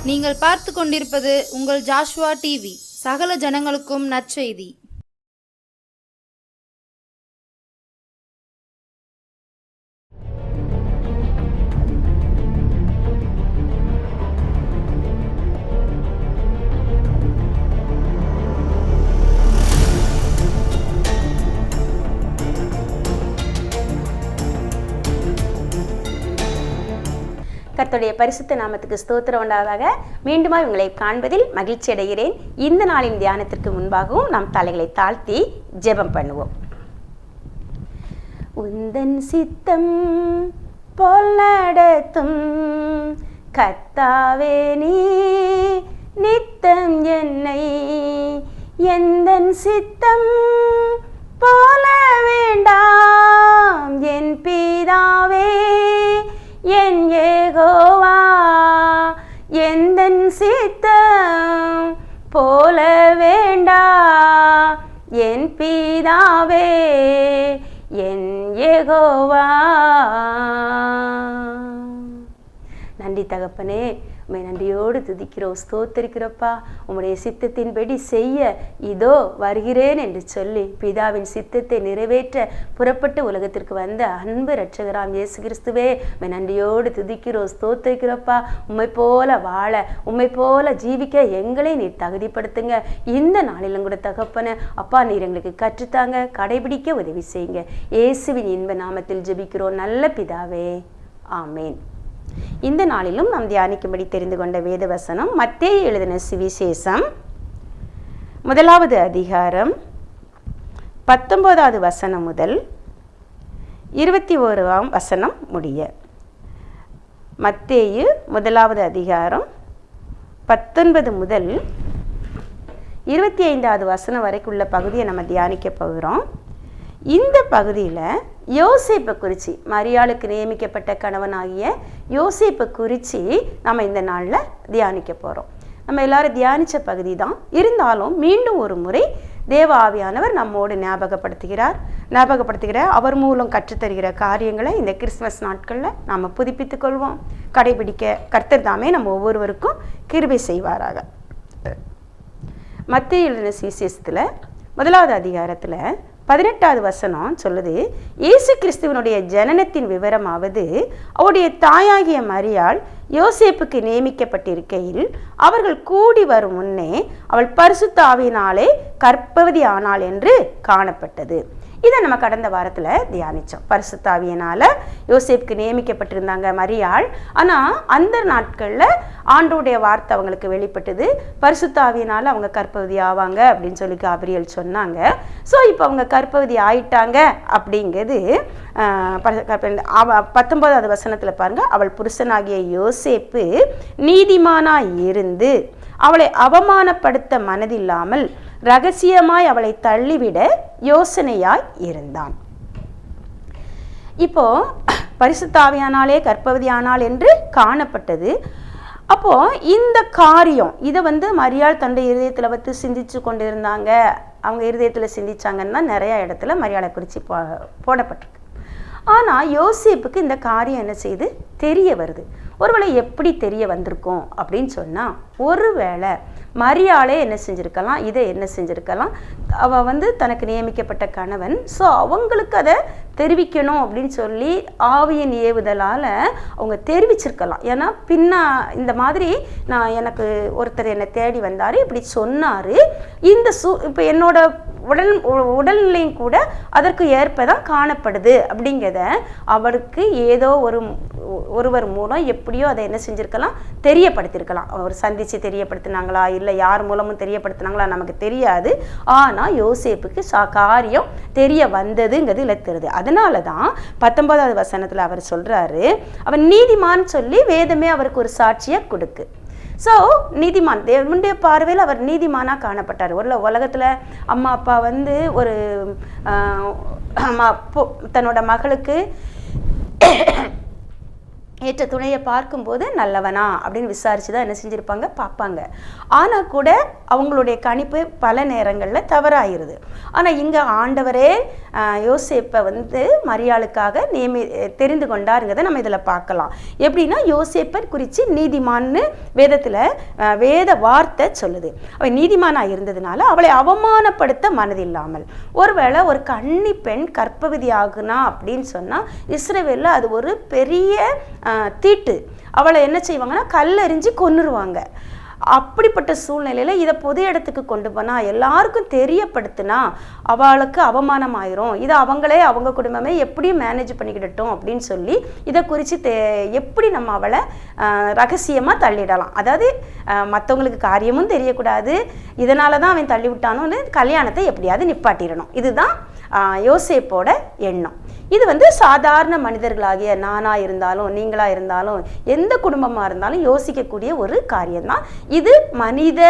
நீங்கள் பார்த்து கொண்டிருப்பது உங்கள் ஜாஷ்வா டிவி. சகல ஜனங்களுக்கும் நற்செய்தி. கர்த்தருடைய பரிசுத்த நாமத்துக்கு ஸ்தோத்திரம் உண்டாவதாக. மீண்டுமா உங்களை காண்பதில் மகிழ்ச்சி அடைகிறேன். இந்த நாளின் தியானத்திற்கு முன்பாகவும் நாம் தலைகளை தாழ்த்தி ஜெபம் பண்ணுவோம். உந்தன் சித்தம் போல் நடத்தும் கர்த்தாவே, நீ நித்தம் என்னை எந்தன் சித்தம் போல வேண்டாம் என் பிதாவே, என் யெகோவா, எந்தன் சித்தம் போல வேண்டா என் பிதாவே, என் யெகோவா. நன்றி தகப்பனே, உம்மை நன்றியோடு துதிக்கிறோம், ஸ்தோத்தரிக்கிறப்பா. உம்முடைய சித்தத்தின்படி செய்ய இதோ வருகிறேன் என்று சொல்லி பிதாவின் சித்தத்தை நிறைவேற்ற புறப்பட்டு உலகத்திற்கு வந்த அன்பு இரட்சகராம் இயேசு கிறிஸ்துவே, உம்மை நன்றியோடு துதிக்கிறோம், ஸ்தோத்தரிக்கிறப்பா. உம்மை போல வாழ, உம்மை போல ஜீவிக்க எங்களை நீர் தகுதிப்படுத்துங்க. இந்த நாளிலும் கூட தகப்பன அப்பா, நீர் எங்களுக்கு கற்றுத்தாங்க, கடைபிடிக்க உதவி செய்யுங்க. இயேசுவின் இன்ப நாமத்தில் ஜெபிக்கிறோம் நல்ல பிதாவே, ஆமேன். இந்த நாளிலும் நாம் தியானிக்கும்படி தெரிந்து கொண்ட வேத வசனம் மத்தேயு எழுதின சுவிசேஷம் 1வது அதிகாரம் 19வது வசனம் முதல் 21ஆம் வசனம் முடிய. மத்தேயு 1வது அதிகாரம் 19 முதல் 25வது வசனம் வரைக்குள்ள பகுதியை நம்ம தியானிக்க போகிறோம். இந்த பகுதியில் யோசேப்பை குறித்து, மரியாளுக்கு நியமிக்கப்பட்ட கணவனாகிய யோசேப்பை குறித்து நம்ம இந்த நாளில் தியானிக்க போகிறோம். நம்ம எல்லாரும் தியானித்த பகுதி தான், இருந்தாலும் மீண்டும் ஒரு முறை தேவ ஆவியானவர் நம்மோடு ஞாபகப்படுத்துகிற அவர் மூலம் கற்றுத்தருகிற காரியங்களை இந்த கிறிஸ்துமஸ் நாட்களில் நாம் புதுப்பித்துக் கொள்வோம், கடைபிடிக்க கர்த்தர் தாமே நம்ம ஒவ்வொருவருக்கும் கிருபை செய்வாராக. மத்தேயு எழுதின சுவிசேஷத்தில் 1வது அதிகாரத்தில் 18வது வசனம் சொல்லுது, இயேசு கிறிஸ்துவனுடைய ஜனனத்தின் விவரமாவது, அவருடைய தாயாகிய மரியாள் யோசேப்புக்கு நியமிக்கப்பட்டிருக்கையில் அவர்கள் கூடி வரும் முன்னே அவள் பரிசுத்த ஆவியினாலே கர்ப்பவதி ஆனாள் என்று காணப்பட்டது. இதை நம்ம கடந்த வாரத்தில் தியானித்தோம். பரிசுத்த ஆவியினால் யோசேப்புக்கு நியமிக்கப்பட்டிருந்தாங்க மரியாள். ஆனால் அந்த நாட்களில் ஆண்டவருடைய வார்த்தை அவங்களுக்கு வெளிப்பட்டது, பரிசுத்த ஆவியினால் அவங்க கர்ப்பவதி ஆவாங்க அப்படின்னு சொல்லி காபிரியல் சொன்னாங்க. ஸோ இப்போ அவங்க கர்ப்பவதி ஆயிட்டாங்க அப்படிங்கிறது 19வது வசனத்தில் பாருங்கள். அவள் புருஷனாகிய யோசேப்பு நீதிமானாய் இருந்து அவளை அவமானப்படுத்த மனதில்லாமல் ரகசியமாய் அவளை தள்ளிவிட யோசனையாய் இருந்தான். இப்போ பரிசுத்த ஆவியானாலே கர்ப்பவதி ஆனாள் என்று காணப்பட்டது. அப்போ இந்த காரியம் இதை மரியாள் தன்னுடைய இருதயத்தில் வைத்து சிந்திச்சு கொண்டு இருந்தாங்க. அவங்க இருதயத்தில் சிந்திச்சாங்கன்னா நிறைய இடத்துல மரியாளை குறித்து போடப்பட்டிருக்கு. ஆனால் யோசேப்புக்கு இந்த காரியம் என்ன செய்து தெரிய வருது. ஒருவேளை எப்படி தெரிய வந்திருக்கும் அப்படின்னு சொன்னால், ஒருவேளை மரியாளே என்ன செஞ்சுருக்கலாம், இதை என்ன செஞ்சுருக்கலாம், அவள் தனக்கு நியமிக்கப்பட்ட கணவன், ஸோ அவங்களுக்கு அதை தெரிவிக்கணும் அப்படின்னு சொல்லி ஆவியின் ஏவுதலால் அவங்க தெரிவிச்சிருக்கலாம். ஏன்னா இந்த மாதிரி எனக்கு ஒருத்தர் என்னை தேடி வந்தார், இப்படி சொன்னார், இந்த இப்போ என்னோட உடல்நிலையும் கூட அதற்கு ஏற்பதான் காணப்படுது அப்படிங்கிறத அவருக்கு ஏதோ ஒருவர் மூலம் எப்படியோ அதை என்ன செஞ்சுருக்கலாம், தெரியப்படுத்தியிருக்கலாம். அவர் சந்தித்து தெரியப்படுத்தினாங்களா, இல்லை யார் மூலமும் தெரியப்படுத்தினாங்களா நமக்கு தெரியாது. ஆனால் யோசேப்புக்கு காரியம் தெரிய வந்ததுங்கிறது இலத்துறது. அதனால தான் 19வது வசனத்தில் அவர் சொல்கிறாரு, அவர் நீதிமான் சொல்லி வேதமே அவருக்கு ஒரு சாட்சியை கொடுக்கு. ஸோ நீதிமான், தேவனுடைய பார்வையில் அவர் நீதிமானாக காணப்பட்டார். உலகத்தில் அம்மா அப்பா ஒரு தன்னோட மகளுக்கு ஏற்ற துணையை பார்க்கும்போது நல்லவனா அப்படின்னு விசாரித்து தான் என்ன செஞ்சுருப்பாங்க, பார்ப்பாங்க. ஆனால் கூட அவங்களுடைய கணிப்பு பல நேரங்களில் தவறாயிருது. ஆனால் இங்கே ஆண்டவரே யோசேப்பை மரியாளுக்காக தெரிந்து கொண்டாருங்கிறத நம்ம இதில் பார்க்கலாம். எப்படின்னா யோசேப்பை குறித்து நீதிமான்னு வேத வார்த்தை சொல்லுது. அவள் நீதிமானாக இருந்ததுனால அவளை அவமானப்படுத்த மனதில்லாமல், ஒருவேளை ஒரு கன்னி பெண் கர்ப்பவதி ஆகுனா அப்படின்னு சொன்னால் இஸ்ரவேலில் அது ஒரு பெரிய தீட்டு. அவளை என்ன செய்வாங்கன்னா கல்லெறிஞ்சு கொன்னுருவாங்க. அப்படிப்பட்ட சூழ்நிலையில் இதை பொது இடத்துக்கு கொண்டு போனால் எல்லாருக்கும் தெரியப்படுத்தினா அவளுக்கு அவமானம் ஆயிரும். இதை அவங்க குடும்பமே எப்படியும் மேனேஜ் பண்ணிக்கிடட்டும் அப்படின்னு சொல்லி இதை குறித்து எப்படி நம்ம அவளை ரகசியமாக தள்ளிடலாம். அதாவது மற்றவங்களுக்கு காரியமும் தெரியக்கூடாது, இதனால தான் அவன் தள்ளி விட்டானோன்னு கல்யாணத்தை எப்படியாவது நிப்பாட்டிடணும். இதுதான் யோசேப்போட எண்ணம். இது சாதாரண மனிதர்களாகிய நானாக இருந்தாலும் நீங்களாக இருந்தாலும் எந்த குடும்பமாக இருந்தாலும் யோசிக்கக்கூடிய ஒரு காரியம்தான். இது மனித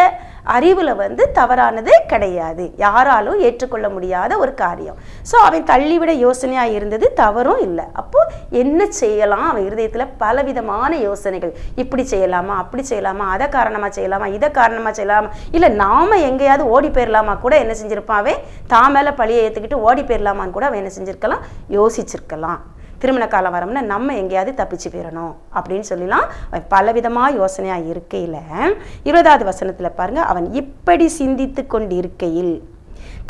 அறிவில் தவறானதே கிடையாது, யாராலும் ஏற்றுக்கொள்ள முடியாத ஒரு காரியம். ஸோ அவன் தள்ளிவிட யோசனையாக இருந்தது தவறும் இல்லை. அப்போது என்ன செய்யலாம், அவன் இருதயத்தில் பலவிதமான யோசனைகள், இப்படி செய்யலாமா, அப்படி செய்யலாமா, அதை காரணமாக செய்யலாமா, இதை காரணமாக செய்யலாமா, இல்லை நாம் எங்கேயாவது ஓடி போயிடலாமா கூட என்ன செஞ்சுருப்பான், அவன் தான் மேலே பழியை ஏற்றுக்கிட்டு ஓடி போயிடலாமான்னு கூட அவன் என்ன செஞ்சுருக்கலாம், யோசிச்சிருக்கலாம். திருமண காலம் வரோம்னா நம்ம எங்கேயாவது தப்பிச்சு போயிடணும் அப்படின்னு சொல்லலாம். பலவிதமாக யோசனையாக இருக்கையில் 20வது வசனத்தில் பாருங்கள், அவன் இப்படி சிந்தித்து கொண்டு இருக்கையில்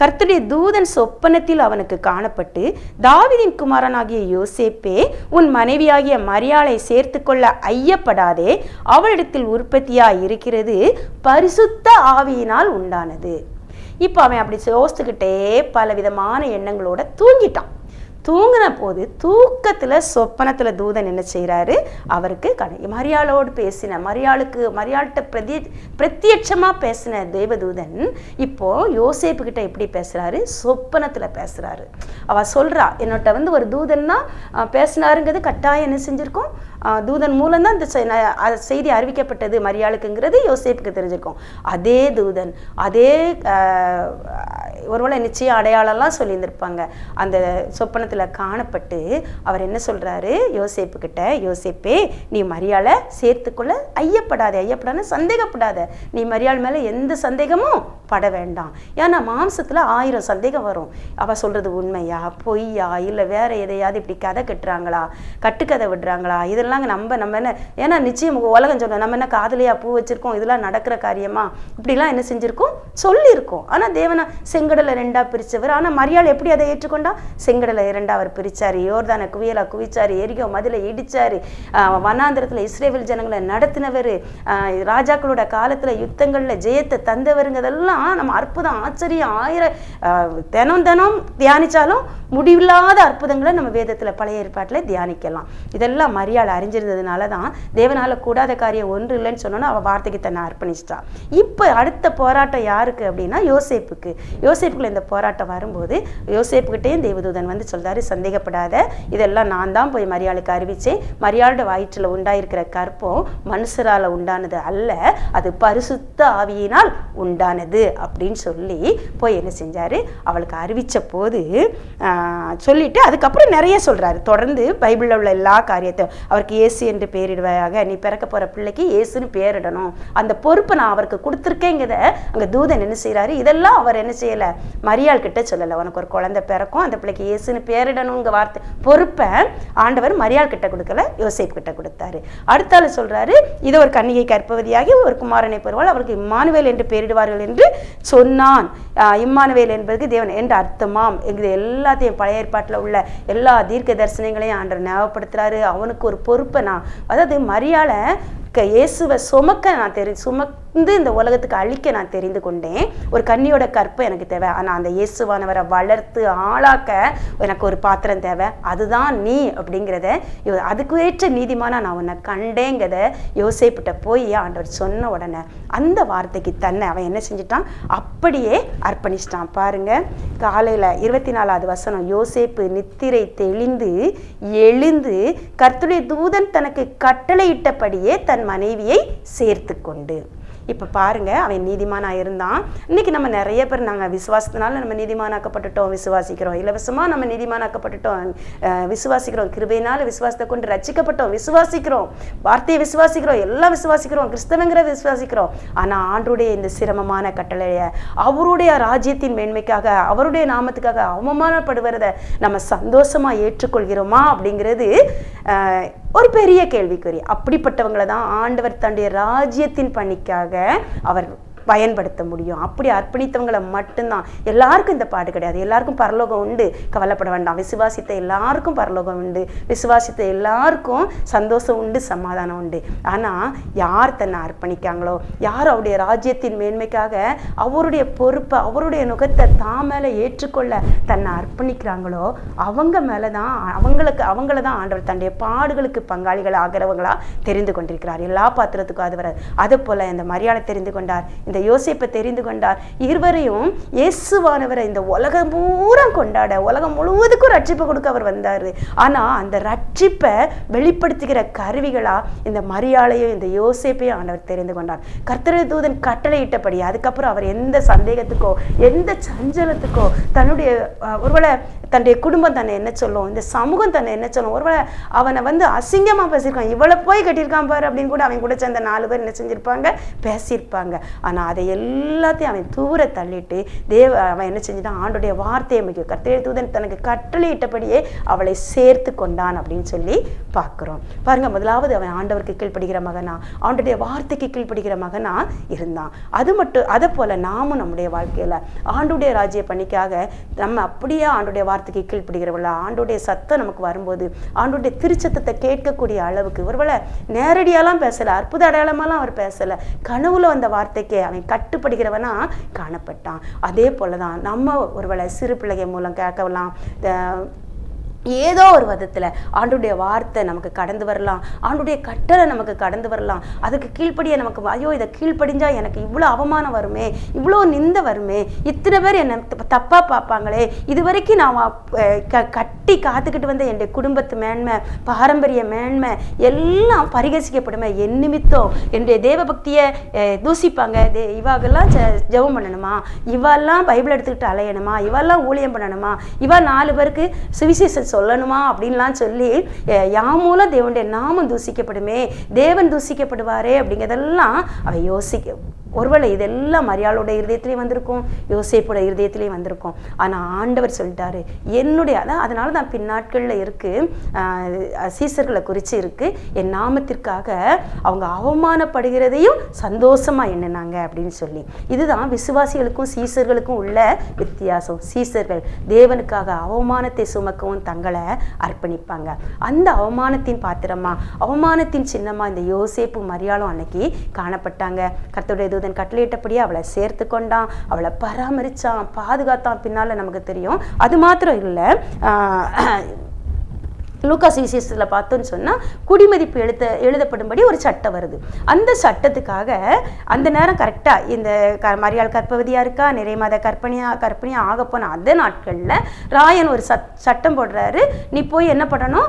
கர்த்தருடைய தூதன் சொப்பனத்தில் அவனுக்கு காணப்பட்டு, தாவீதின் குமாரனாகிய யோசேப்பே, உன் மனைவியாகிய மரியாளை சேர்த்து கொள்ள ஐயப்படாதே, அவளிடத்தில் உற்பத்தியாக இருக்கிறது பரிசுத்த ஆவியினால் உண்டானது. இப்போ அவன் அப்படி யோசித்துக்கிட்டே பலவிதமான எண்ணங்களோட தூங்கிட்டான். தூங்கின போது தூக்கத்தில் சொப்பனத்தில் தூதன் என்ன செய்கிறாரு, அவருக்கு மரியாளோடு பேசின மரியாள்கிட்ட பிரத்யட்சமாக பேசின தேவதூதன் இப்போது யோசேப்புக்கிட்ட எப்படி பேசுகிறாரு, சொப்பனத்தில் பேசுகிறாரு. அவள் சொல்கிறா, என்னோட்ட ஒரு தூதன் தான் பேசினாருங்கிறது கட்டாயம் என்ன செஞ்சுருக்கோம், தூதன் மூலம்தான் இந்த செய்தி அறிவிக்கப்பட்டது மரியாளுக்குங்கிறது யோசேப்புக்கு தெரிஞ்சிருக்கும். அதே தூதன் அதே ஒருவேளை நிச்சயம் அடையாளம்லாம் சொல்லியிருந்திருப்பாங்க. அந்த சொப்பனத்தில் காணப்பட்டு அவர் என்ன சொல்கிறாரு யோசேப்புக்கிட்ட, யோசேப்பே நீ மரியாளை சேர்த்துக்கொள்ள ஐயப்படாத, சந்தேகப்படாத, நீ மரியாள் மேலே எந்த சந்தேகமும் பட வேண்டாம். ஏன்னா மாம்சத்தில் 1000 சந்தேகம் வரும். அவள் சொல்கிறது உண்மையா பொய்யா, இல்லை வேற எதையாவது இப்படி கதை கட்டுறாங்களா, கட்டுக்கதை விடுறாங்களா, இதெல்லாம் நம்ம என்ன, ஏன்னா நிச்சயம் உலகம் சொல்கிறோம், நம்ம என்ன காதலியா பூ வச்சிருக்கோம், இதெல்லாம் நடக்கிற காரியமா, இப்படிலாம் என்ன செஞ்சுருக்கோம் சொல்லியிருக்கோம். ஆனால் தேவனா செங்கடலை 2ஆக பிரித்தவர். ஆனால் மரியாள் எப்படி அதை ஏற்றுக்கொண்டா, செங்கடலை 2ஆக அவர் பிரித்தார், யோர்தானை குவியலா குவிச்சார், எரிகோ மதிலை இடித்தார், வனாந்திரத்தில் இஸ்ரேல் ஜனங்களை நடத்தினவர், ராஜாக்களோட காலத்தில் யுத்தங்களில் ஜெயத்தை தந்தவருங்கிறதெல்லாம் நம்ம அற்புதம் ஆச்சரியம் 1000 தினம் தியானித்தாலும் முடிவில்லாத அற்புதங்களை நம்ம வேதத்தில் பழைய ஏற்பாட்டில் தியானிக்கலாம். இதெல்லாம் மரியாள் அறிஞ்சிருந்ததுனால தான் தேவனால் கூடாத காரியம் ஒன்று இல்லைன்னு சொன்னோன்னா அவள் வார்த்தைக்கு தன்னை அர்ப்பணிச்சிட்டா. இப்போ அடுத்த போராட்டம் யாருக்கு அப்படின்னா யோசேப்புக்குள்ள இந்த போராட்டம் வரும்போது யோசேப்புக்கிட்டேயும் தேவதூதன் சொல்றாரு, சந்தேகப்படாத, இதெல்லாம் நான் தான் போய் மரியாளுக்கு அறிவிச்சேன், மரியாளோட வயிற்றில் உண்டாயிருக்கிற கற்பம் மனுஷரால் உண்டானது அல்ல, அது பரிசுத்த ஆவியினால் உண்டானது அப்படின்னு சொல்லி போய் என்ன செஞ்சாரு, அவளுக்கு அறிவிச்ச போது சொல்லிட்டு அதுக்கப்புறம் நிறைய சொல்றாரு. தொடர்ந்து பைபிளில் உள்ள எல்லா காரியத்தையும், அவருக்கு இயேசு என்று பெயரிடுவாயாக, நீ பிறக்க போற பிள்ளைக்கு இயேசுன்னு பெயரிடணும், அந்த பொறுப்பை நான் அவருக்கு கொடுத்துருக்கேங்கிறத அங்கே தூதன் என்ன செய்யறாரு, இதெல்லாம் அவர் என்ன செய்யலை, மரியாள் கிட்ட சொல்லலை, உனக்கு ஒரு குழந்தை பிறக்கும், அந்த பிள்ளைக்கு இயேசுன்னு பெயரிடணுங்க வார்த்தை பொறுப்பை ஆண்டவர் மரியாள் கிட்ட கொடுக்கல, யோசேப்பு கிட்ட கொடுத்தாரு. அடுத்தால சொல்றாரு, இது ஒரு கன்னிகை கர்ப்பவதியாகி ஒரு குமாரனை பெறுவாள், அவருக்கு இம்மானுவேல் என்று பெயரிடுவார்கள் என்று சொன்னான். இம்மானுவேல் என்பது தேவன் என்று அர்த்தமாம். இது எல்லாத்தையும் பழைய ஏற்பாட்டில் உள்ள எல்லா தீர்க்க தரிசனங்களையும் ஆண்டவர் ஞாபகப்படுத்துறாரு. அவனுக்கு ஒரு பொறுப்பை அதாவது மரியாளை இயேசுவை சுமந்து இந்த உலகத்துக்கு அழிக்க நான் தெரிந்து கொண்டேன். ஒரு கன்னியோட கற்பை எனக்கு தேவை, ஆனால் அந்த இயேசுவானவரை வளர்த்து ஆளாக்க எனக்கு ஒரு பாத்திரம் தேவை, அதுதான் நீ அப்படிங்கிறத, அதுக்கு ஏற்ற நீதிமானா நான் உன்னை கண்டேங்கிறத யோசேப்புட்ட போய் ஆண்டவர் சொன்ன உடனே அந்த வார்த்தைக்கு தன்னை அவன் என்ன செஞ்சிட்டான், அப்படியே அர்ப்பணிச்சிட்டான். பாருங்க, காலையில் 24வது வசனம், யோசேப்பு நித்திரை தெளிந்து எழுந்து கர்த்தருடைய தூதன் தனக்கு கட்டளையிட்டபடியே தன் மனைவியை சேர்த்து கொண்டு. இப்போ பாருங்க, அவன் நீதிமானாக இருந்தான். இன்னைக்கு நம்ம நிறைய பேர் நாங்கள் விசுவாசத்தினால நம்ம நீதிமானாக்கப்பட்டுட்டோம், விசுவாசிக்கிறோம். இலவசமாக நம்ம நீதிமானாக்கப்பட்டுட்டோம், விசுவாசிக்கிறோம். கிருபையினால விசுவாசத்தை கொண்டு ரட்சிக்கப்பட்டோம், விசுவாசிக்கிறோம். வார்த்தையை விசுவாசிக்கிறோம், எல்லாம் விசுவாசிக்கிறோம், கிறிஸ்தவங்கிறத விசுவாசிக்கிறோம். ஆனால் ஆண்டருடைய இந்த சிரமமான கட்டளையை அவருடைய ராஜ்யத்தின் மேன்மைக்காக, அவருடைய நாமத்துக்காக அவமானப்படுவதை நம்ம சந்தோஷமாக ஏற்றுக்கொள்கிறோமா அப்படிங்கிறது ஒரு பெரிய கேள்விக்குறி. அப்படிப்பட்டவங்களை தான் ஆண்டவர் தன்னுடைய ராஜ்யத்தின் பணிக்காக அவர் பயன்படுத்த முடியும். அப்படி அர்ப்பணித்தவங்களை மட்டும்தான். எல்லாருக்கும் இந்த பாடு கிடையாது. எல்லாருக்கும் பரலோகம் உண்டு, கவலைப்பட வேண்டாம். விசுவாசித்த எல்லாருக்கும் பரலோகம் உண்டு, விசுவாசித்த எல்லாருக்கும் சந்தோஷம் உண்டு, சமாதானம் உண்டு. ஆனால் யார் தன்னை அர்ப்பணிக்காங்களோ, யார் அவருடைய ராஜ்யத்தின் மேன்மைக்காக அவருடைய பொறுப்பை, அவருடைய நுகத்தை தான் மேலே ஏற்றுக்கொள்ள தன்னை அர்ப்பணிக்கிறாங்களோ அவங்க மேலே தான் அவங்கள தான் ஆண்டவர் தன்னுடைய பாடுகளுக்கு பங்காளிகள் ஆகிறவங்களா தெரிந்து கொண்டிருக்கிறார். எல்லா பாத்திரத்துக்கும் அது வராது. அது போல இந்த மரியாதை தெரிந்து கொண்டார், இந்த யோசேப்பை தெரிந்து கொண்டார். இருவரையும் இயேசுவானவரை இந்த உலகம் பூரா கொண்டாட, உலகம் முழுவதுக்கும் ரட்சிப்பை கொடுக்க அவர் வந்தார். ஆனால் அந்த ரட்சிப்பை வெளிப்படுத்துகிற கருவிகளா இந்த மரியாளையும் இந்த யோசேப்பையும் ஆண்டவர் தெரிந்து கொண்டார். கர்த்தருடைய தூதன் கட்டளையிட்டபடி அதுக்கப்புறம் அவர் எந்த சந்தேகத்துக்கோ எந்த சஞ்சலத்துக்கோ, தன்னுடைய ஒருவேளை தன்னுடைய குடும்பம் தன்னை என்ன சொல்லும், இந்த சமூகம் தன்னை என்ன சொல்லும், ஒருவேளை அவனை அசிங்கமாக பேசியிருக்கான், இவ்வளோ போய் கட்டியிருக்கான் பாரு அப்படின்னு கூட அவன் கூட சேர்ந்த 4 பேர் என்ன செஞ்சிருப்பாங்க, பேசியிருப்பாங்க. ஆனால் அதை எல்லாத்தையும் அவன் தூர தள்ளிட்டு அவன் என்ன செஞ்சுட்டான், ஆண்டுடைய வார்த்தையை முக்கியம். கர்த்தருடைய தூதன் தனக்கு கட்டளையிட்டபடியே அவளை சேர்த்து கொண்டான் அப்படின்னு சொல்லி பார்க்குறோம். பாருங்க, முதலாவது அவன் ஆண்டவருக்கு கீழ்ப்படுகிற மகனா, ஆண்டுடைய வார்த்தைக்கு கீழ்ப்படுகிற மகனா இருந்தான். அதை போல நாமும் நம்முடைய வாழ்க்கையில ஆண்டுடைய ராஜ்ய பணிக்காக நம்ம அப்படியே ஆண்டுடைய வார்த்தைக்கு கீழ்ப்படுகிறவளா, ஆண்டுடைய சத்தம் நமக்கு வரும்போது ஆண்டுடைய திருச்சத்தத்தை கேட்கக்கூடிய அளவுக்கு, ஒருவேளை நேரடியாலாம் பேசல, அற்புத அடையாளமாலாம் அவர் பேசல, கனவுல வந்த வார்த்தைக்கு அவன் கட்டுப்படுகிறவனா காணப்பட்டான். அதே போலதான் நம்ம ஒருவேளை சிறு பிள்ளைகள் மூலம் கேட்கலாம், ஏதோ ஒரு விதத்தில் ஆண்டுடைய வார்த்தை நமக்கு கடந்து வரலாம், ஆண்டுடைய கட்டளை நமக்கு கடந்து வரலாம். அதுக்கு கீழ்ப்படிய நமக்கு, ஐயோ இதை கீழ்ப்படிஞ்சா எனக்கு இவ்வளோ அவமானம் வருமே, இவ்வளோ நிந்த வருமே, இத்தனை பேர் என்னை தப்பாக பார்ப்பாங்களே, இது வரைக்கும் நான் கட்டி காத்துக்கிட்டு வந்த என்னுடைய குடும்பத்து மேன்மை, பாரம்பரிய மேன்மை எல்லாம் பரிகசிக்கப்படுமே, என் நிமித்தம் என்னுடைய தேவ பக்தியை தூசிப்பாங்க, இவாகெல்லாம் ஜெபம் பண்ணணுமா, இவெல்லாம் பைபிள் எடுத்துக்கிட்டு அலையணுமா, இவெல்லாம் ஊழியம் பண்ணணுமா, இவா 4 பேருக்கு சுவிசேஷம் சொல்லணுமா அப்படின்லாம் சொல்லி யாமூலம் தேவனுடைய நாமம் தூசிக்கப்படுமே, தேவன் தூசிக்கப்படுவாரே அப்படிங்கிறதெல்லாம் அவ யோசிக்க. ஒருவேளை இதெல்லாம் மரியாளோட இருதயத்திலையும் வந்திருக்கும், யோசேப்போட இருதயத்திலையும் வந்திருக்கும். ஆனால் ஆண்டவர் சொல்லிட்டாரு, என்னுடைய அதனால தான் பின்னாட்களில் இருக்கு, சீசர்களை குறித்து இருக்கு, என் நாமத்திற்காக அவங்க அவமானப்படுகிறதையும் சந்தோஷமா எண்ணினாங்க அப்படின்னு சொல்லி. இதுதான் விசுவாசிகளுக்கும் சீசர்களுக்கும் உள்ள வித்தியாசம். சீசர்கள் தேவனுக்காக அவமானத்தை சுமக்கவும் தங்களை அர்ப்பணிப்பாங்க. அந்த அவமானத்தின் பாத்திரமா, அவமானத்தின் சின்னமா இந்த யோசேப்பு மரியாளும் அன்னைக்கு காணப்பட்டாங்க. கர்த்தருடைய கட்டளையிட்டபடியே அவளை சேர்த்து கொண்டான், அவளை பராமரிச்சான், பாதுகாத்தான். பின்னால நமக்கு தெரியும். அது மாத்திரம் இல்லை, லூக்கா சுவிசேஷத்தில் பார்த்தோன்னு சொன்னால் குடிமதிப்பு எழுதப்படும்படி ஒரு சட்டம் வருது. அந்த சட்டத்துக்காக அந்த நேரம் கரெக்டாக இந்த மரியாள் கர்ப்பவதியாக இருக்கா, நிறைய மாத கர்ப்பிணியாக ஆக போன அந்த நாட்களில் ராயன் ஒரு சட்டம் போடுறாரு, நீ போய் என்ன பண்ணணும்,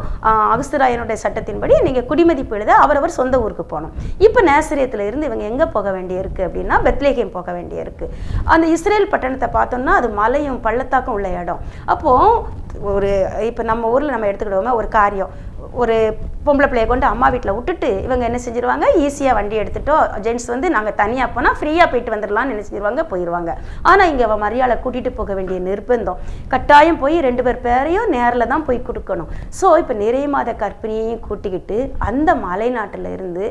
அகஸ்து ராயனுடைய சட்டத்தின்படி நீங்கள் குடிமதிப்பு எழுத அவரவர் சொந்த ஊருக்கு போகணும். இப்போ நேசரியத்தில் இருந்து இவங்க எங்கே போக வேண்டியிருக்கு அப்படின்னா பெத்லேகேம் போக வேண்டியிருக்கு. அந்த இஸ்ரேல் பட்டணத்தை பார்த்தோம்னா அது மலையும் பள்ளத்தாக்கும் உள்ள இடம். அப்போது இப்போ நம்ம ஊரில் நம்ம எடுத்துக்கிடுவோமே, ஒரு காரியம், ஒரு பொம்பளை பிள்ளையை கொண்டு அம்மா வீட்டில் விட்டுட்டு இவங்க என்ன செஞ்சிருவாங்க, ஈஸியாக வண்டி எடுத்துட்டோம், ஜென்ட்ஸ் நாங்கள் தனியாக போனால் ஃப்ரீயாக போயிட்டு வந்துடலாம்னு என்ன செஞ்சிருவாங்க, போயிடுவாங்க. ஆனால் இங்கே அவள் மரியாதை கூட்டிகிட்டு போக வேண்டிய நிர்பந்தம், கட்டாயம் போய் 2 பேரையும் நேரில் தான் போய் கொடுக்கணும். ஸோ இப்போ நிறைய மாத கர்ப்பிணியையும் கூட்டிக்கிட்டு அந்த மலை நாட்டில் இருந்து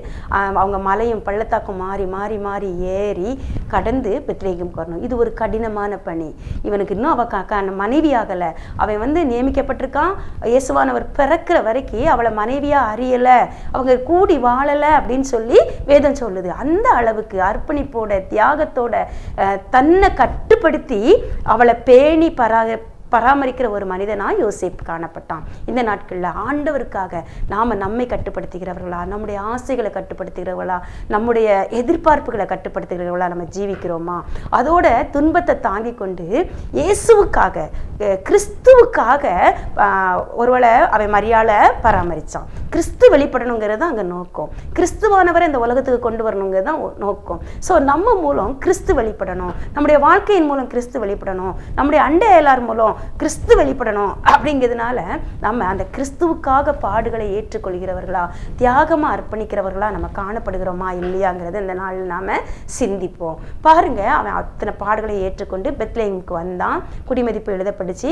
அவங்க மலையும் பள்ளத்தாக்கும் மாறி மாறி மாறி ஏறி கடந்து பெத்லேகேம் வரணும். இது ஒரு கடினமான பணி. இவனுக்கு இன்னும் அவள் மனைவி ஆகலை. அவன் நியமிக்கப்பட்டிருக்கான். இயேசுவானவர் பிறக்கிற வரைக்கும் அவளை மனைவியா அறியல, அவங்க கூடி வாழல அப்படின்னு சொல்லி வேதம் சொல்லுது. அந்த அளவுக்கு அர்ப்பணிப்போட தியாகத்தோட தன்னை கட்டுப்படுத்தி அவளை பேணி பராமரிக்கிற ஒரு மனிதனா யோசேப்பு காணப்பட்டான். இந்த நாட்களில் ஆண்டவருக்காக நாம நம்மை கட்டுப்படுத்துகிறவர்களா, நம்முடைய ஆசைகளை கட்டுப்படுத்துகிறவர்களா, நம்முடைய எதிர்பார்ப்புகளை கட்டுப்படுத்துகிறவர்களா நம்ம ஜீவிக்கிறோமா? அதோட துன்பத்தை தாங்கி கொண்டு இயேசுவுக்காக, கிறிஸ்துவுக்காக ஒருவேளை அவன் மரியாதை பராமரிச்சான். கிறிஸ்து வெளிப்படணுங்கிறது அங்கே நோக்கம். கிறிஸ்துவானவரை இந்த உலகத்துக்கு கொண்டு வரணுங்கிறது தான் நோக்கம். ஸோ நம்ம மூலம் கிறிஸ்து வெளிப்படணும், நம்முடைய வாழ்க்கையின் மூலம் கிறிஸ்து வெளிப்படணும், நம்முடைய அண்டை அயலார் மூலம் கிறிஸ்து வெளிப்படணும். அப்படிங்கிறதுனால நம்ம அந்த கிறிஸ்துவுக்காக பாடுகளை ஏற்றுக்கொள்கிறவர்களா, தியாகமாக அர்ப்பணிக்கிறவர்களா நம்ம காணப்படுகிறோமா இல்லையாங்கிறது இந்த நாள் நாம சிந்திப்போம். பாருங்க, அவன் அத்தனை பாடுகளை ஏற்றுக்கொண்டு பெத்லேஹேமுக்கு வந்தான். குடிமதிப்பு எழுதப்பட்டுச்சு.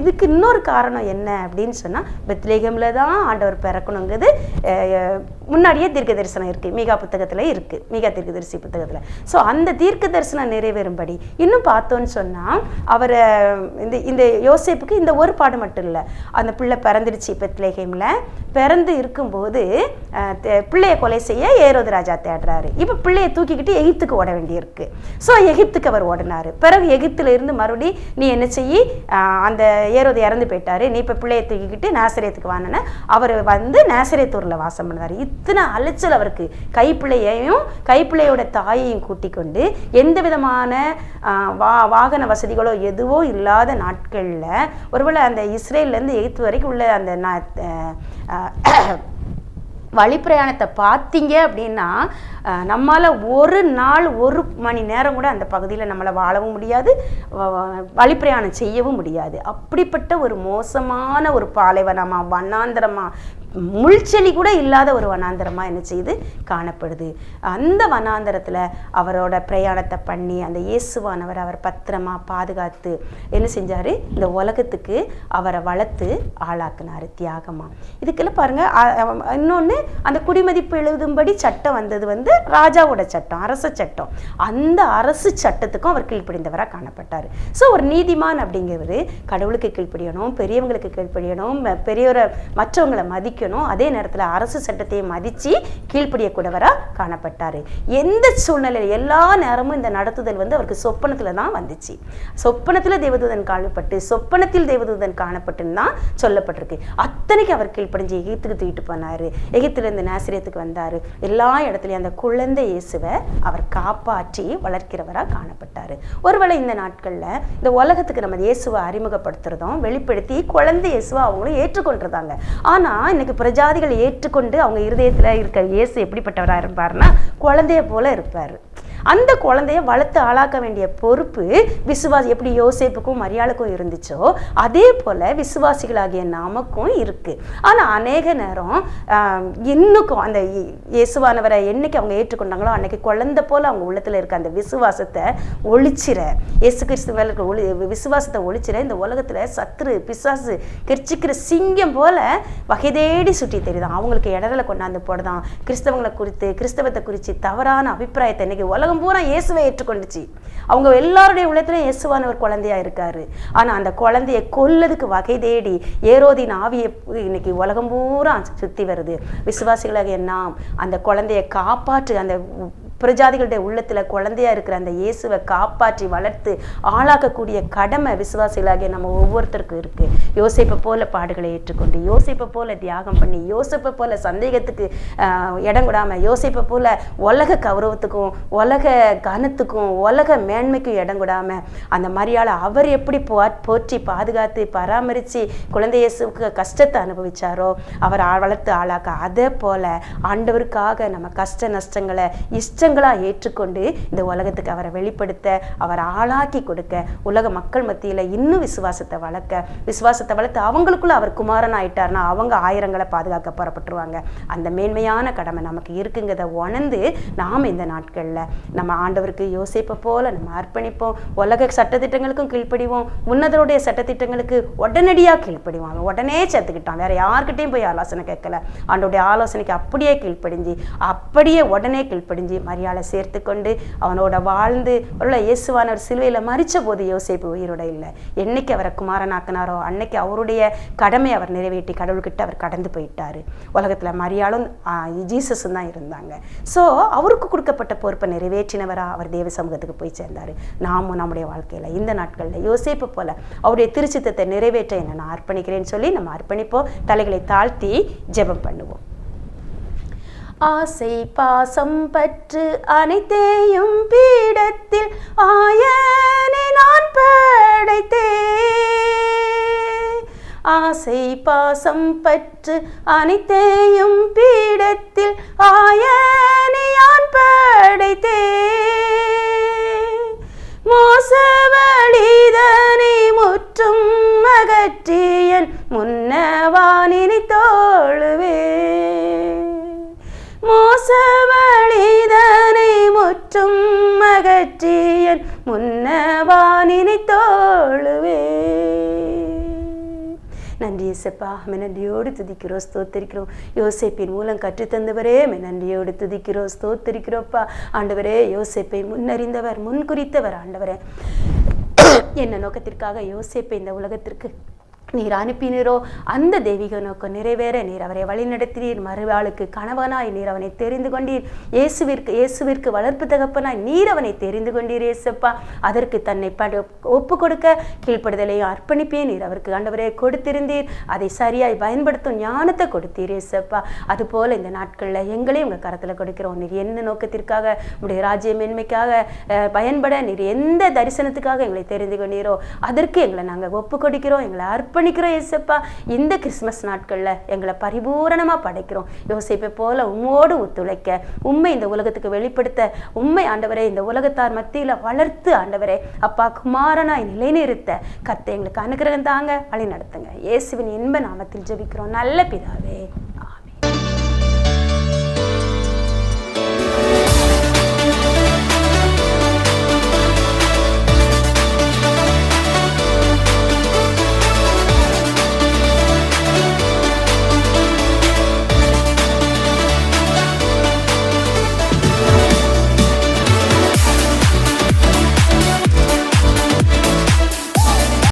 இதுக்கு இன்னொரு காரணம் என்ன அப்படின்னு சொன்னா, பெத்லேஹேம்ல தான் ஆண்டவர் பிறக்கணுங்கிறது முன்னாடியே தீர்க்க தரிசனம் இருக்கு, மீகா புத்தகத்துல இருக்கு, மீகா தீர்க்க தரிசி புத்தகத்துல. ஸோ அந்த தீர்க்க தரிசனம் நிறைவேறும்படி இன்னும் பார்த்தோன்னு சொன்னா, அவரை இந்த யோசேப்புக்கு இந்த ஒரு பாடு மட்டும் இல்லை, அந்த பிள்ளை பிறந்துடுச்சு. பெத்லேஹேம்ல பிறந்து இருக்கும்போது பிள்ளைய கொலை செய்ய ஏரோது ராஜா தேடுறாரு. இப்போ பிள்ளையை தூக்கிக்கிட்டு எகிப்துக்கு ஓட வேண்டியிருக்கு. ஸோ எகிப்துக்கு அவர் ஓடினாரு. பிறகு எகிப்துல இருந்து மறுபடி நீ என்ன செய்யி, அந்த ஏரோது இறந்து போயிட்டாரு, நீ இப்போ பிள்ளையை தூக்கிக்கிட்டு நாசரேத்துக்கு வாங்கின அவர் வந்து நாசரேத்தூரில் வாசம் பண்ணார். இத்தனை அலைச்சல் அவருக்கு. கைப்பிள்ளையோட தாயையும் கூட்டிக் கொண்டு எந்த விதமான வாகன வசதிகளோ எதுவோ இல்லாத நாட்களில் ஒருவேளை அந்த இஸ்ரேல்லேருந்து எகிப்து வரைக்கும் உள்ள அந்த வழிப்பிரயாணத்தை பார்த்தீங்க அப்படின்னா, நம்மால் ஒரு நாள் 1 மணி நேரம் கூட அந்த பகுதியில் நம்மளை வாழவும் முடியாது, வழிப்பிரயாணம் செய்யவும் முடியாது. அப்படிப்பட்ட ஒரு மோசமான ஒரு பாலைவனமா, வனாந்திரமா, முள்செடி கூட இல்லாத ஒரு வனாந்திரமா என்ன செய்து காணப்படுது. அந்த வனாந்திரத்தில் அவரோட பிரயாணத்தை பண்ணி அந்த இயேசுவானவர் அவர் பத்திரமா பாதுகாத்து என்ன செஞ்சாரு, இந்த உலகத்துக்கு அவரை வளர்த்து ஆளாக்குனாரு தியாகமா. இதுக்கெல்லாம் பாருங்க, இன்னொன்று அந்த குடிமதிப்பு எழுதும்படி சட்டம் வந்தது வந்து ராஜாவோட சட்டம், அரச சட்டம். அந்த அரசு சட்டத்துக்கும் அவர் கீழ்ப்படிந்தவராக காணப்பட்டார். ஸோ ஒரு நீதிமான் அப்படிங்கிறது கடவுளுக்கு கீழ்ப்படியணும், பெரியவங்களுக்கு கீழ்ப்படியணும், பெரியவரை மற்றவங்களை மதிக்கணும், அதே நேரத்தில் அரசு சட்டத்தை மதித்து கீழ்ப்படியக்கூடியவராக காணப்பட்டார். எந்த சூழ்நிலையில் எல்லா நேரமும் இந்த நடத்துதல் வந்து அவருக்கு சொப்பனத்தில் தான் வந்துச்சு. சொப்பனத்தில் தேவதூதன் காணப்பட்டு, சொப்பனத்தில் தேவதூதன் காணப்பட்டுன்னு தான் சொல்லப்பட்டிருக்கு. அத்தனைக்கு அவர் கீழ்ப்படிஞ்சு எகிப்துக்கு தூக்கிட்டு போனார். எகிப்திலிருந்து நாசரேத்துக்கு வந்தார். எல்லா இடத்துலையும் அந்த குழந்தை இயேசுவை அவர் காப்பாற்றி வளர்க்கிறவராக காணப்பட்டார். ஒருவேளை இந்த நாட்களில் இந்த உலகத்துக்கு நம்ம இயேசுவை அறிமுகப்படுத்துறதும் வெளிப்படுத்தி குழந்தை இயேசுவை அவங்களும் ஏற்றுக்கொண்டிருந்தாங்க. ஆனால் இன்னைக்கு பிரஜாதிகள் ஏற்றுக்கொண்டு அவங்க இருதயத்தில் இருக்க இயேசு எப்படிப்பட்டவராக இருப்பார்னா, குழந்தைய போல இருப்பார். அந்த குழந்தைய வளர்த்து ஆளாக்க வேண்டிய பொறுப்பு விசுவாசி எப்படி யோசேப்புக்கும் மரியாளுக்கும் இருந்துச்சோ அதே போல விசுவாசிகளாகிய நமக்கும் இருக்கு. ஆனால் அநேக நேரம் இன்னுக்கும் அந்த இயேசுவானவரை என்னைக்கு அவங்க ஏற்றுக்கொண்டாங்களோ அன்னைக்கு குழந்தை போல அவங்க உள்ளத்தில் இருக்க அந்த விசுவாசத்தை ஒழிச்சிட, இயேசு கிறிஸ்துவ விசுவாசத்தை ஒழிச்சிட இந்த உலகத்தில் சத்துரு பிசாசு கெர்ச்சிக்கிற சிங்கம் போல வகை தேடி சுற்றி தெரியுதான். அவங்களுக்கு இடத்துல கொண்டாந்து போடுதான். கிறிஸ்தவங்களை குறித்து, கிறிஸ்தவத்தை குறித்து தவறான அபிப்பிராயத்தை இன்னைக்கு உலகம் பூரா இயேசுவை ஏற்றுக்கொண்டுச்சு. அவங்க எல்லாருடைய உள்ளத்திலும் இயேசுவானவர் குழந்தையா இருக்காரு. ஆனா அந்த குழந்தையை கொல்லதுக்கு வகை தேடி ஏரோதின் ஆவியை இன்னைக்கு உலகம் பூரா சுத்தி வருது. விசுவாசிகளாக நாம் அந்த குழந்தையை காப்பாற்று, அந்த பிரஜாதிகளுடைய உள்ளத்துல குழந்தையா இருக்கிற அந்த இயேசுவை காப்பாற்றி வளர்த்து ஆளாக்கக்கூடிய கடமை விசுவாசிகளாகிய நம்ம ஒவ்வொருத்தருக்கும் இருக்கு. யோசேப்பை போல பாடுகளை ஏற்றுக்கொண்டு, யோசேப்பை போல தியாகம் பண்ணி, யோசேப்பை போல சந்தேகத்துக்கு இடம் விடாம, யோசேப்பை போல உலக கௌரவத்துக்கும் உலக கனத்துக்கும் உலக மேன்மைக்கும் இடம் விடாம அந்த மரியாதை அவர் எப்படி போற்றி பாதுகாத்து பராமரித்து குழந்தை இயேசுவுக்கு கஷ்டத்தை அனுபவிச்சாரோ அவர் வளர்த்து ஆளாக்க, அதே போல ஆண்டவருக்காக நம்ம கஷ்ட நஷ்டங்களை ஏற்றுக்கொண்டு இந்த உலகத்துக்கு அவரை வெளிப்படுத்த, அவரை ஆளாக்கி கொடுக்க, உலக மக்கள் மத்தியில் இன்னும் விசுவாசத்தை வளர்த்து அவங்களுக்குள்ள அவர் குமாரன் ஆயிட்டார்னா அவங்க ஆயிரங்களை பாதுகாக்க புறப்பட்டுருவாங்க. அந்த மேன்மையான கடமை நமக்கு இருக்குங்கிறத உணர்ந்து நாம் இந்த நாட்களில் நம்ம ஆண்டவருக்கு யோசேப்பை போல நம்ம அர்ப்பணிப்போம். உலக சட்டத்திட்டங்களுக்கும் கீழ்ப்படிவோம், உன்னதருடைய சட்டத்திட்டங்களுக்கு உடனடியாக கீழ்ப்படிவோம். அவன் உடனே சேர்த்துக்கிட்டான், வேற யார்கிட்டையும் போய் ஆலோசனை கேட்கல. ஆண்டோடைய ஆலோசனைக்கு அப்படியே கீழ்ப்படிஞ்சு அப்படியே உடனே கீழ்ப்படிஞ்சு மரியாளை சேர்த்து கொண்டு அவனோட வாழ்ந்து உள்ள இயேசுவானவர் சிலுவையில் மரித்த போது யோசேப்பு உயிரோட இல்லை. என்னைக்கு அவரை குமாரனாக்கினாரோ அன்னைக்கு அவருடைய கடமை அவர் நிறைவேற்றி கடவுள்கிட்ட அவர் கடந்து போயிட்டாரு. உலகத்தில் மரியாளும் ஜீசஸும் தான் இருந்தாங்க. ஸோ அவருக்கு கொடுக்கப்பட்ட பொறுப்பை நிறைவேற்றினவராக அவர் தேவ சமூகத்துக்கு போய் சேர்ந்தார். நாமும் நம்முடைய வாழ்க்கையில் இந்த நாட்களில் யோசேப்பு போல அவருடைய திருச்சித்தத்தை நிறைவேற்ற என்னை நான் அர்ப்பணிக்கிறேன்னு சொல்லி நம்ம அர்ப்பணிப்போம். தலைகளை தாழ்த்தி ஜெபம் பண்ணுவோம். ஆசை பாசம் பற்று அனைத்தையும் பீடத்தில் ஆயனை நான் படைத்தேன். ஆசை பாசம் பற்று அனைத்தையும் பீடத்தில் ஆயனை நான் படைத்தேன். மோசவழிதனை முற்றும் அகற்றியன் முன்னவானினை தோழுவே. மோசவழிதனை முற்றும் அகற்றியன் முன்னவானினை தோழுவே. நன்றி இயேசப்பா, நன்றியோடு துதிக்கிறோம், ஸ்தோத்தரிக்கிறோம். யோசேப்பின் மூலம் கற்றுத்தந்தவரே நன்றியோடு துதிக்கிறோம், ஸ்தோத்தரிக்கிறோப்பா. ஆண்டவரே, யோசேப்பை முன்னறிந்தவர், முன்குறித்தவர். ஆண்டவரே, என்ன நோக்கத்திற்காக யோசேப்பை இந்த உலகத்திற்கு நீர் அனுப்பினீரோ அந்த தெய்வீக நோக்கம் நிறைவேற நீர் அவரை வழிநடத்தினீர். மறுவாளுக்கு கணவனாய் நீர் அவனை தெரிந்து கொண்டீர். இயேசுவிற்கு வளர்ப்பு தகப்பனாய் நீர் அவனை தெரிந்து கொண்டீர். இயேசப்பா, அதற்கு தன்னை ஒப்பு கொடுக்க கீழ்ப்படுதலையும் அர்ப்பணிப்பேன் நீர் அவருக்கு ஆண்டவரே கொடுத்திருந்தீர். அதை சரியாய் பயன்படுத்தும் ஞானத்தை கொடுத்தீர். இயேசப்பா, அதுபோல் இந்த நாட்களில் எங்களையும் உங்கள் கரத்தில் கொடுக்கிறோம். நீர் என்ன நோக்கத்திற்காக, உங்களுடைய ராஜ்ய மேன்மைக்காக பயன்பட நீர் எந்த தரிசனத்துக்காக எங்களை தெரிந்து கொண்டீரோ அதற்கு எங்களை நாங்கள் ஒப்பு கொடுக்கிறோம், எங்களை அர்ப்பணிக்கிறோம். இயேசப்பா, இந்த கிறிஸ்மஸ் நாட்களில் எங்களை பரிபூரணமாக படைக்கிறோம். யோசேப்பை போல உம்மோடு ஒத்துழைக்க, உண்மை இந்த உலகத்துக்கு வெளிப்படுத்த, உண்மை ஆண்டவரே இந்த உலகத்தார் மத்தியில் வளர்த்து ஆண்டவரே அப்பா குமாரனாய் நிலைநிறுத்த கர்த்தர் எங்களுக்கு அனுகிரகம் தாங்க, வழி நடத்துங்க. இயேசுவின் இன்ப நாமத்தில் ஜெபிக்கிறோம் நல்ல பிதாவே.